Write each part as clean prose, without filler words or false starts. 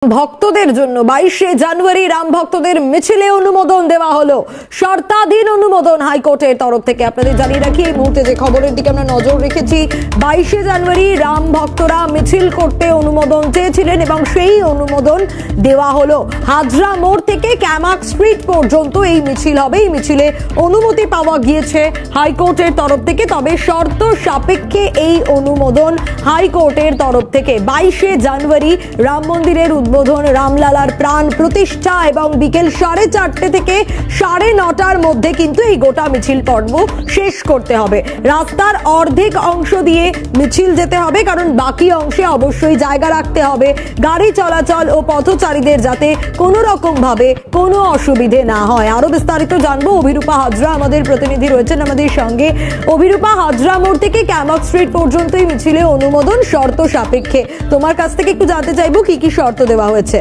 ভক্তদের জন্য 22শে জানুয়ারি রাম ভক্তদের মিছিলে অনুমোদন দেওয়া হলো। শর্তাধীন অনুমোদন হাইকোর্টের তরফ থেকে। আপনাদের জানিয়ে রাখি এই মুহূর্তে যে খবরের দিকে আমরা নজর রেখেছি, 22শে জানুয়ারি রাম ভক্তরা মিছিল করতে অনুমোদন চেয়েছিলেন এবং সেই অনুমোদন দেওয়া হলো। হাজরা মোড় থেকে ক্যামাক স্ট্রিট পর্যন্ত এই মিছিল হবে। এই মিছিলে অনুমতি পাওয়া গিয়েছে হাইকোর্টের তরফ থেকে, তবে শর্ত সাপেক্ষে এই অনুমোদন হাইকোর্টের তরফ থেকে। 22শে জানুয়ারি রাম মন্দিরের উদ্বোধন, রামলালার প্রাণ প্রতিষ্ঠা এবং বিকেল 4:30 থেকে 9:30টার মধ্যে কিন্তু এই গোটা মিছিল পর্ব শেষ করতে হবে। রাস্তার অর্ধেক অংশ দিয়ে মিছিল যেতে হবে, কারণ বাকি অংশে অবশ্যই জায়গা রাখতে হবে গাড়ি চলাচল ও পথচারীদের, যাতে কোনো রকম ভাবে কোনো অসুবিধে না হয়। আরো বিস্তারিত জানবো, অভিরূপা হাজরা আমাদের প্রতিনিধি রয়েছেন আমাদের সঙ্গে। অভিরূপা, হাজরা মোড় থেকে ক্যামাক স্ট্রিট পর্যন্ত এই মিছিলে অনুমোদন শর্ত সাপেক্ষে। তোমার কাছ থেকে একটু জানতে চাইবো কি কি শর্ত দেওয়া হয়েছে।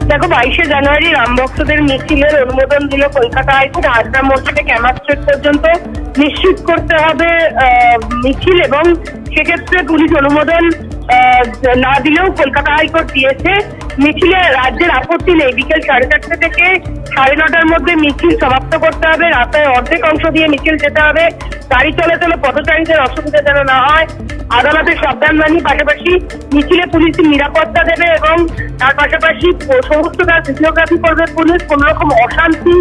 দেখো, 22শে জানুয়ারি রাম ভক্তদের মিছিলের অনুমোদন দিল কলকাতা হাইকোর্ট। হাজরা মোড় থেকে ক্যামাক স্ট্রিট পর্যন্ত নিশ্চিত করতে হবে মিছিল, এবং সেক্ষেত্রে পুলিশ অনুমোদন না দিলেও কলকাতা হাইকোর্ট দিয়েছে। মিছিলে রাজ্যের আপত্তি নেই। বিকেল 4:30 থেকে 9:30টার মধ্যে মিছিল সমাপ্ত করতে হবে। রাস্তায় অর্ধেক অংশ দিয়ে মিছিল যেতে হবে। গাড়ি চলাচলে পথচারীদের অসুবিধা যেন না হয়, আদালতের সাবধানবাণী। পাশাপাশি মিছিলে পুলিশের নিরাপত্তা দেবে এবং তার পাশাপাশি সমস্ত কাজ ভিডিওগ্রাফি করবে পুলিশ। কোন রকম অশান্তি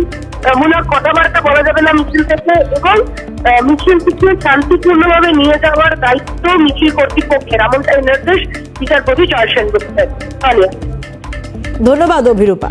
মূলক কথাবার্তা বলা যাবে না মিছিল থেকে, এবং মিছিলটিকে শান্তিপূর্ণভাবে নিয়ে যাওয়ার দায়িত্ব মিছিল কর্তৃপক্ষের, এমনটাই নির্দেশ বিচারপতি জয় সেনগুপ্তের। ধন্যবাদ অভিরূপা।